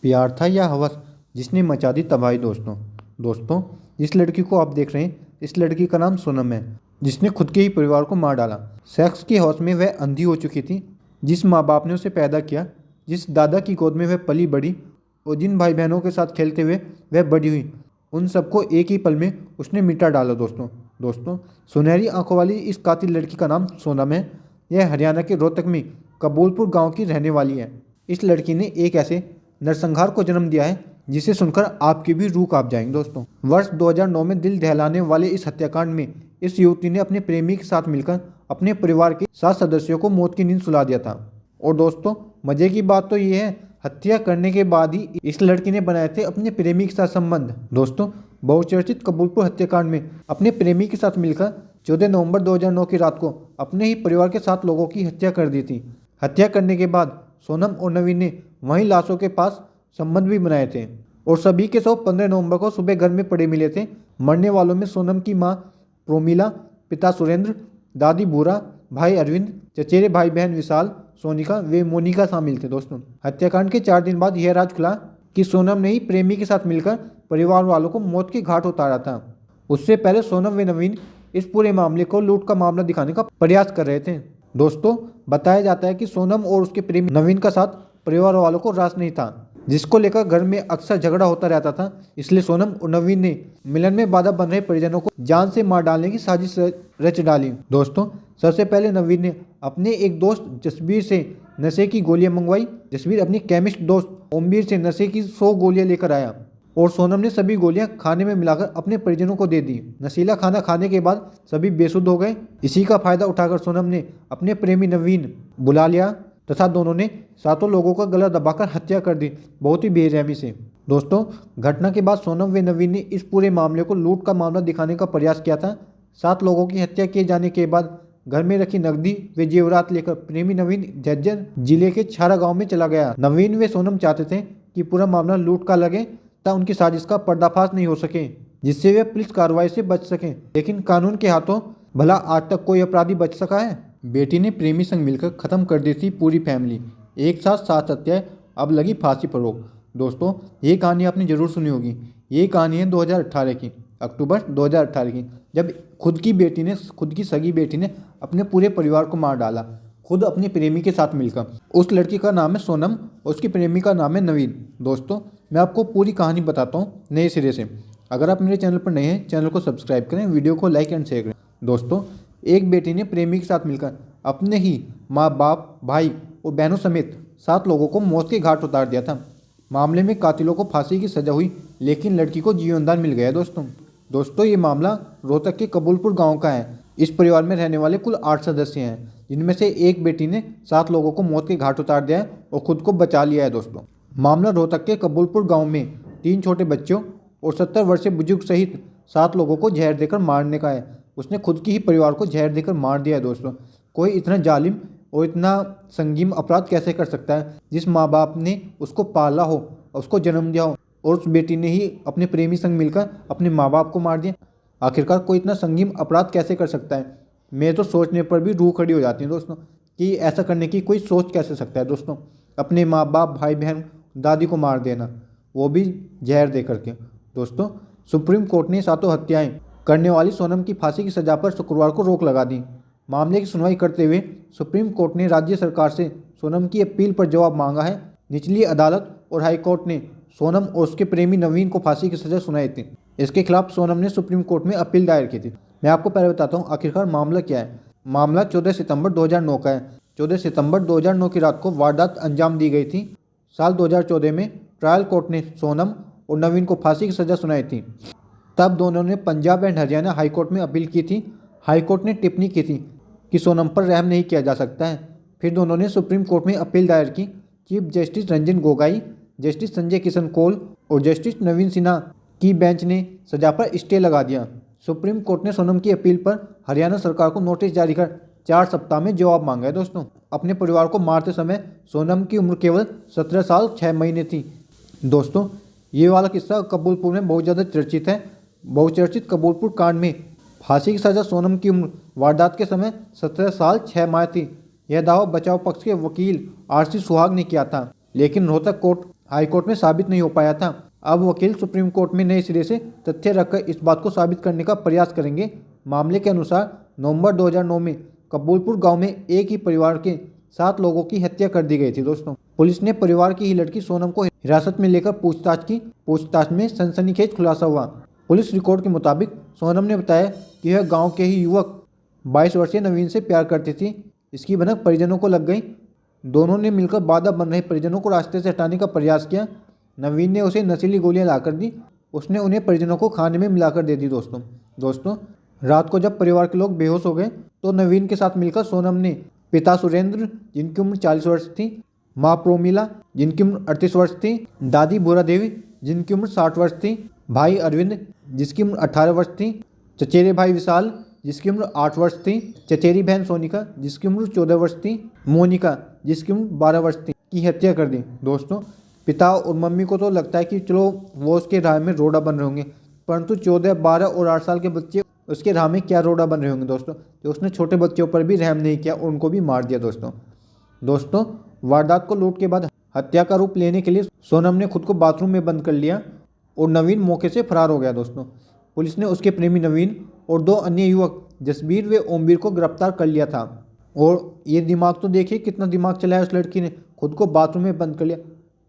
प्यार था या हवस जिसने मचा दी तबाही दोस्तों जिस लड़की को आप देख रहे हैं, इस लड़की का नाम सोनम है, जिसने खुद के ही परिवार को मार डाला। सेक्स की हौस में वह अंधी हो चुकी थी। जिस माँ बाप ने उसे पैदा किया, जिस दादा की गोद में वह पली बड़ी और जिन भाई बहनों के साथ खेलते हुए वह बड़ी हुई, उन सबको एक ही पल में उसने मिटा डाला। दोस्तों सुनहरी आंखों वाली इस कातिल लड़की का नाम सोनम है। यह हरियाणा के रोहतक में कबूलपुर गांव की रहने वाली है। इस लड़की ने एक ऐसे नरसंहार को जन्म दिया है जिसे सुनकर आपकी भी रूह कांप जाएंगे। दोस्तों वर्ष 2009 में दिल दहलाने वाले इस हत्याकांड में इस युवती ने अपने प्रेमी के साथ मिलकर अपने परिवार के 7 सदस्यों को मौत की नींद सुला दिया था। और दोस्तों मजे की बात तो ये है, हत्या करने के बाद ही इस लड़की ने बनाए थे अपने प्रेमी के साथ संबंध। दोस्तों बहुचर्चित कबूलपुर हत्याकांड में अपने प्रेमी के साथ मिलकर 14 नवंबर 2009 की रात को अपने ही परिवार के 7 लोगों की हत्या कर दी थी। हत्या करने के बाद सोनम और नवीन ने वहीं लाशों के पास संबंध भी बनाए थे और सभी के शव 15 नवंबर को सुबह घर में पड़े मिले थे। मरने वालों में सोनम की मां प्रोमिला, पिता सुरेंद्र, दादी भूरा, भाई अरविंद, चचेरे भाई बहन विशाल, सोनिका व मोनिका शामिल थे। दोस्तों हत्याकांड के 4 दिन बाद यह राज खुला कि सोनम ने ही प्रेमी के साथ मिलकर परिवार वालों को मौत के घाट उतारा था। उससे पहले सोनम व नवीन इस पूरे मामले को लूट का मामला दिखाने का प्रयास कर रहे थे। दोस्तों बताया जाता है कि सोनम और उसके प्रेमी नवीन का साथ परिवार वालों को रास नहीं था, जिसको लेकर घर में अक्सर झगड़ा होता रहता था। इसलिए सोनम और नवीन ने मिलन में बाधा बन रहे परिजनों को जान से मार डालने की साजिश रच डाली। दोस्तों सबसे पहले नवीन ने अपने एक दोस्त जसबीर से नशे की गोलियां मंगवाई। जसबीर अपने केमिस्ट दोस्त ओमबीर से नशे की 100 गोलियां लेकर आया और सोनम ने सभी गोलियां खाने में मिलाकर अपने परिजनों को दे दी। नशीला खाना खाने के बाद सभी बेसुध हो गए। इसी का फायदा उठाकर सोनम ने अपने प्रेमी नवीन बुला लिया तथा दोनों ने 7 लोगों का गला दबाकर हत्या कर दी, बहुत ही बेरहमी से। दोस्तों घटना के बाद सोनम व नवीन ने इस पूरे मामले को लूट का मामला दिखाने का प्रयास किया था। 7 लोगों की हत्या किए जाने के बाद घर में रखी नकदी व जेवरात लेकर प्रेमी नवीन झज्जर जिले के छारा गांव में चला गया। नवीन व सोनम चाहते थे कि पूरा मामला लूट का लगे ताकि उनकी साजिश का पर्दाफाश नहीं हो सके, जिससे वे पुलिस कार्रवाई से बच सकें। लेकिन कानून के हाथों भला आज तक कोई अपराधी बच सका है? बेटी ने प्रेमी संग मिलकर खत्म कर दी थी पूरी फैमिली, एक साथ 7 हत्याएं, अब लगी फांसी पर रोक। दोस्तों ये कहानी आपने जरूर सुनी होगी। ये कहानी है 2018 की, अक्टूबर 2018 की, जब खुद की सगी बेटी ने अपने पूरे परिवार को मार डाला, खुद अपने प्रेमी के साथ मिलकर। उस लड़की का नाम है सोनम और उसकी प्रेमी का नाम है नवीन। दोस्तों मैं आपको पूरी कहानी बताता हूँ नए सिरे से। अगर आप मेरे चैनल पर नए हैं, चैनल को सब्सक्राइब करें, वीडियो को लाइक एंड शेयर करें। दोस्तों एक बेटी ने प्रेमी के साथ मिलकर अपने ही माँ बाप, भाई और बहनों समेत 7 लोगों को मौत के घाट उतार दिया था। मामले में कातिलों को फांसी की सजा हुई, लेकिन लड़की को जीवनदान मिल गया। दोस्तों ये मामला रोहतक के कबूलपुर गांव का है। इस परिवार में रहने वाले कुल 8 सदस्य हैं, जिनमें से एक बेटी ने 7 लोगों को मौत के घाट उतार दिया है और खुद को बचा लिया है। दोस्तों मामला रोहतक के कबूलपुर गांव में 3 छोटे बच्चों और 70 वर्षीय बुजुर्ग सहित 7 लोगों को जहर देकर मारने का है। उसने खुद की ही परिवार को जहर देकर मार दिया है। दोस्तों कोई इतना जालिम और इतना संगीन अपराध कैसे कर सकता है, जिस माँ बाप ने उसको पाला हो, उसको जन्म दिया हो, और उस बेटी ने ही अपने प्रेमी संग मिलकर अपने माँ बाप को मार दिया। आखिरकार कोई इतना संगीन अपराध कैसे कर सकता है? मैं तो सोचने पर भी रूह खड़ी हो जाती है दोस्तों कि ऐसा करने की कोई सोच कैसे सकता है। दोस्तों अपने माँ बाप, भाई बहन, दादी को मार देना, वो भी जहर दे करके। दोस्तों सुप्रीम कोर्ट ने 7 हत्याएं करने वाली सोनम की फांसी की सजा पर शुक्रवार को रोक लगा दी। मामले की सुनवाई करते हुए सुप्रीम कोर्ट ने राज्य सरकार से सोनम की अपील पर जवाब मांगा है। निचली अदालत और हाई कोर्ट ने सोनम और उसके प्रेमी नवीन को फांसी की सजा सुनाई थी। इसके खिलाफ सोनम ने सुप्रीम कोर्ट में अपील दायर की थी। मैं आपको पहले बताता हूँ आखिरकार मामला क्या है। मामला 14 सितंबर 2009 का है। 14 सितंबर 2009 की रात को वारदात अंजाम दी गई थी। साल 2014 में ट्रायल कोर्ट ने सोनम और नवीन को फांसी की सजा सुनाई थी। तब दोनों ने Punjab and Haryana high court में अपील की थी। हाई कोर्ट ने टिप्पणी की थी कि सोनम पर रहम नहीं किया जा सकता है। फिर दोनों ने सुप्रीम कोर्ट में अपील दायर की। Chief justice Ranjan Gogoi, justice Sanjay Kishan Kaul और जस्टिस नवीन सिन्हा की बेंच ने सजा पर स्टे लगा दिया। सुप्रीम कोर्ट ने सोनम की अपील पर हरियाणा सरकार को नोटिस जारी कर 4 सप्ताह में जवाब मांगा है। दोस्तों अपने परिवार को मारते समय सोनम की उम्र केवल 17 साल 6 महीने थी। दोस्तों ये वाला किस्सा कबूलपुर में बहुत ज़्यादा चर्चित है। बहुचर्चित कबूलपुर कांड में फांसी की सजा सोनम की उम्र वारदात के समय 17 साल 6 माह थी। यह दावा बचाव पक्ष के वकील आरसी सुहाग ने किया था, लेकिन रोहतक कोर्ट हाईकोर्ट में साबित नहीं हो पाया था। अब वकील सुप्रीम कोर्ट में नए सिरे से तथ्य रखकर इस बात को साबित करने का प्रयास करेंगे। मामले के अनुसार नवंबर 2009 में कबूलपुर गांव में एक ही परिवार के 7 लोगों की हत्या कर दी गई थी। दोस्तों, पुलिस ने परिवार की ही लड़की सोनम को हिरासत में लेकर पूछताछ की। पूछताछ में सनसनीखेज खुलासा हुआ। पुलिस रिकॉर्ड के मुताबिक सोनम ने बताया कि वह गाँव के ही युवक 22 वर्षीय नवीन से प्यार करती थी। इसकी भनक परिजनों को लग गई। दोनों ने मिलकर बाधा बन रहे परिजनों को रास्ते से हटाने का प्रयास किया। नवीन ने उसे नशीली गोलियां लाकर दी। उसने उन्हें परिजनों को खाने में मिलाकर दे दी। दोस्तों, रात को जब परिवार के लोग बेहोश हो गए तो नवीन के साथ मिलकर सोनम ने पिता सुरेंद्र, जिनकी उम्र 40 वर्ष थी, माँ प्रोमिला, जिनकी उम्र 38 वर्ष थी, दादी भूरा देवी, जिनकी उम्र 60 वर्ष थी, भाई अरविंद, जिसकी उम्र 18 वर्ष थी, चचेरे भाई विशाल, जिसकी उम्र 8 वर्ष थी, चचेरी बहन सोनिका, जिसकी उम्र 14 वर्ष थी, मोनिका, जिसकी उम्र 12 वर्ष थी, की हत्या कर दी। दोस्तों, पिता और मम्मी को तो लगता है कि चलो वो उसके राह में रोड़ा बन रहे होंगे, परंतु 14, 12 और 8 साल के बच्चे उसके राह में क्या रोड़ा बन रहे होंगे। दोस्तों, तो उसने छोटे बच्चों पर भी रहम नहीं किया और उनको भी मार दिया। दोस्तों, वारदात को लूट के बाद हत्या का रूप लेने के लिए सोनम ने खुद को बाथरूम में बंद कर लिया और नवीन मौके से फरार हो गया। दोस्तों, पुलिस ने उसके प्रेमी नवीन और 2 अन्य युवक जसबीर व ओमवीर को गिरफ्तार कर लिया था। और ये दिमाग तो देखिए कितना दिमाग चलाया उस लड़की ने, खुद को बाथरूम में बंद कर लिया।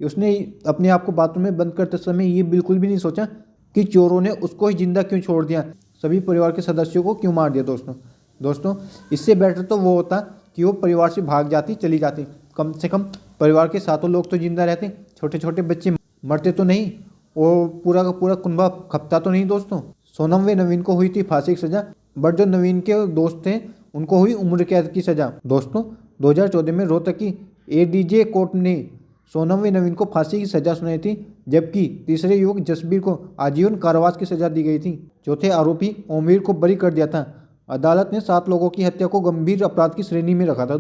उसने अपने आप को बाथरूम में बंद करते समय ये बिल्कुल भी नहीं सोचा कि चोरों ने उसको ही जिंदा क्यों छोड़ दिया, सभी परिवार के सदस्यों को क्यों मार दिया। दोस्तों, इससे बेटर तो वो होता कि वो परिवार से भाग जाती, चली जाती। कम से कम परिवार के 7 लोग तो जिंदा रहते, छोटे छोटे बच्चे मरते तो नहीं और पूरा का पूरा कुनबा खपता तो नहीं। दोस्तों, सोनम व नवीन को हुई थी फांसी की सजा, बट जो नवीन के दोस्त थे उनको हुई उम्र कैद की सजा। दोस्तों, 2014 में रोहतक की एडीजे कोर्ट ने सोनम व नवीन को फांसी की सजा सुनाई थी, जबकि तीसरे युवक जसबीर को आजीवन कारावास की सजा दी गई थी। चौथे आरोपी ओमवीर को बरी कर दिया था। अदालत ने 7 लोगों की हत्या को गंभीर अपराध की श्रेणी में रखा था।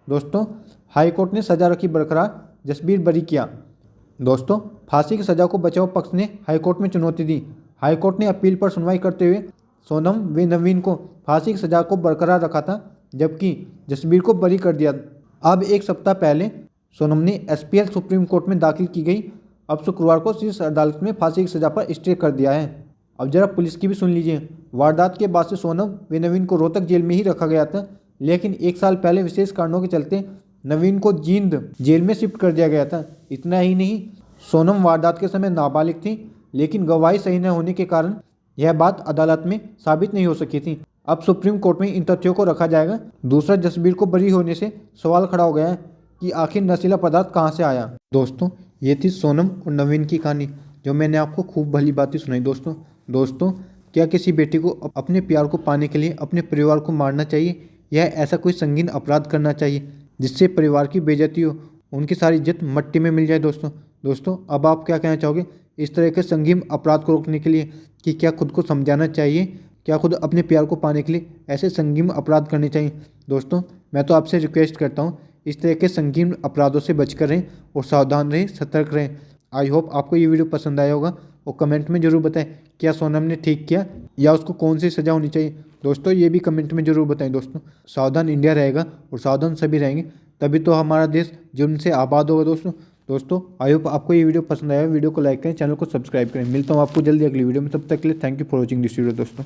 दोस्तों, हाईकोर्ट ने सजा रखी बरकरार, जसबीर बरी किया। दोस्तों, फांसी की सजा को बचाव पक्ष ने हाईकोर्ट में चुनौती दी। हाईकोर्ट ने अपील पर सुनवाई करते हुए सोनम व नवीन को फांसी की सजा को बरकरार रखा था, जबकि जसबीर को बरी कर दिया। अब एक सप्ताह पहले सोनम ने एसपीएल सुप्रीम कोर्ट में दाखिल की गई। अब शुक्रवार को शीर्ष अदालत में फांसी की सजा पर स्टे कर दिया है। अब जरा पुलिस की भी सुन लीजिए। वारदात के बाद से सोनम व नवीन को रोहतक जेल में ही रखा गया था, लेकिन 1 साल पहले विशेष कारणों के चलते नवीन को जींद जेल में शिफ्ट कर दिया गया था। इतना ही नहीं, सोनम वारदात के समय नाबालिग थी, लेकिन गवाही सही न होने के कारण यह बात अदालत में साबित नहीं हो सकी थी। अब सुप्रीम कोर्ट में इन तथ्यों को रखा जाएगा। दूसरा, जसबीर को बरी होने से सवाल खड़ा हो गया है कि आखिर नशीला पदार्थ कहाँ से आया। दोस्तों, ये थी सोनम और नवीन की कहानी, जो मैंने आपको खूब भली बातें सुनाई। दोस्तों, क्या किसी बेटी को अपने प्यार को पाने के लिए अपने परिवार को मारना चाहिए, या ऐसा कोई संगीन अपराध करना चाहिए जिससे परिवार की बेइज्जती हो, उनकी सारी इज्जत मट्टी में मिल जाए। दोस्तों, अब आप क्या कहना चाहोगे इस तरह के संगीन अपराध को रोकने के लिए, कि क्या खुद को समझाना चाहिए, क्या खुद अपने प्यार को पाने के लिए ऐसे संगीन अपराध करने चाहिए। दोस्तों, मैं तो आपसे रिक्वेस्ट करता हूँ इस तरह के संगीन अपराधों से बचकर रहें और सावधान रहें, सतर्क रहें। आई होप आपको ये वीडियो पसंद आया होगा और कमेंट में ज़रूर बताएं क्या सोनम ने ठीक किया या उसको कौन सी सज़ा होनी चाहिए। दोस्तों, ये भी कमेंट में ज़रूर बताएं। दोस्तों, सावधान इंडिया रहेगा और सावधान सभी रहेंगे, तभी तो हमारा देश जुर्म से आबाद होगा। दोस्तों, आई होप आपको ये वीडियो पसंद आया। वीडियो को लाइक करें, चैनल को सब्सक्राइब करें। मिलता हूँ आपको जल्दी अगली वीडियो में, तब तक के लिए thank you for watching this video. दोस्तों।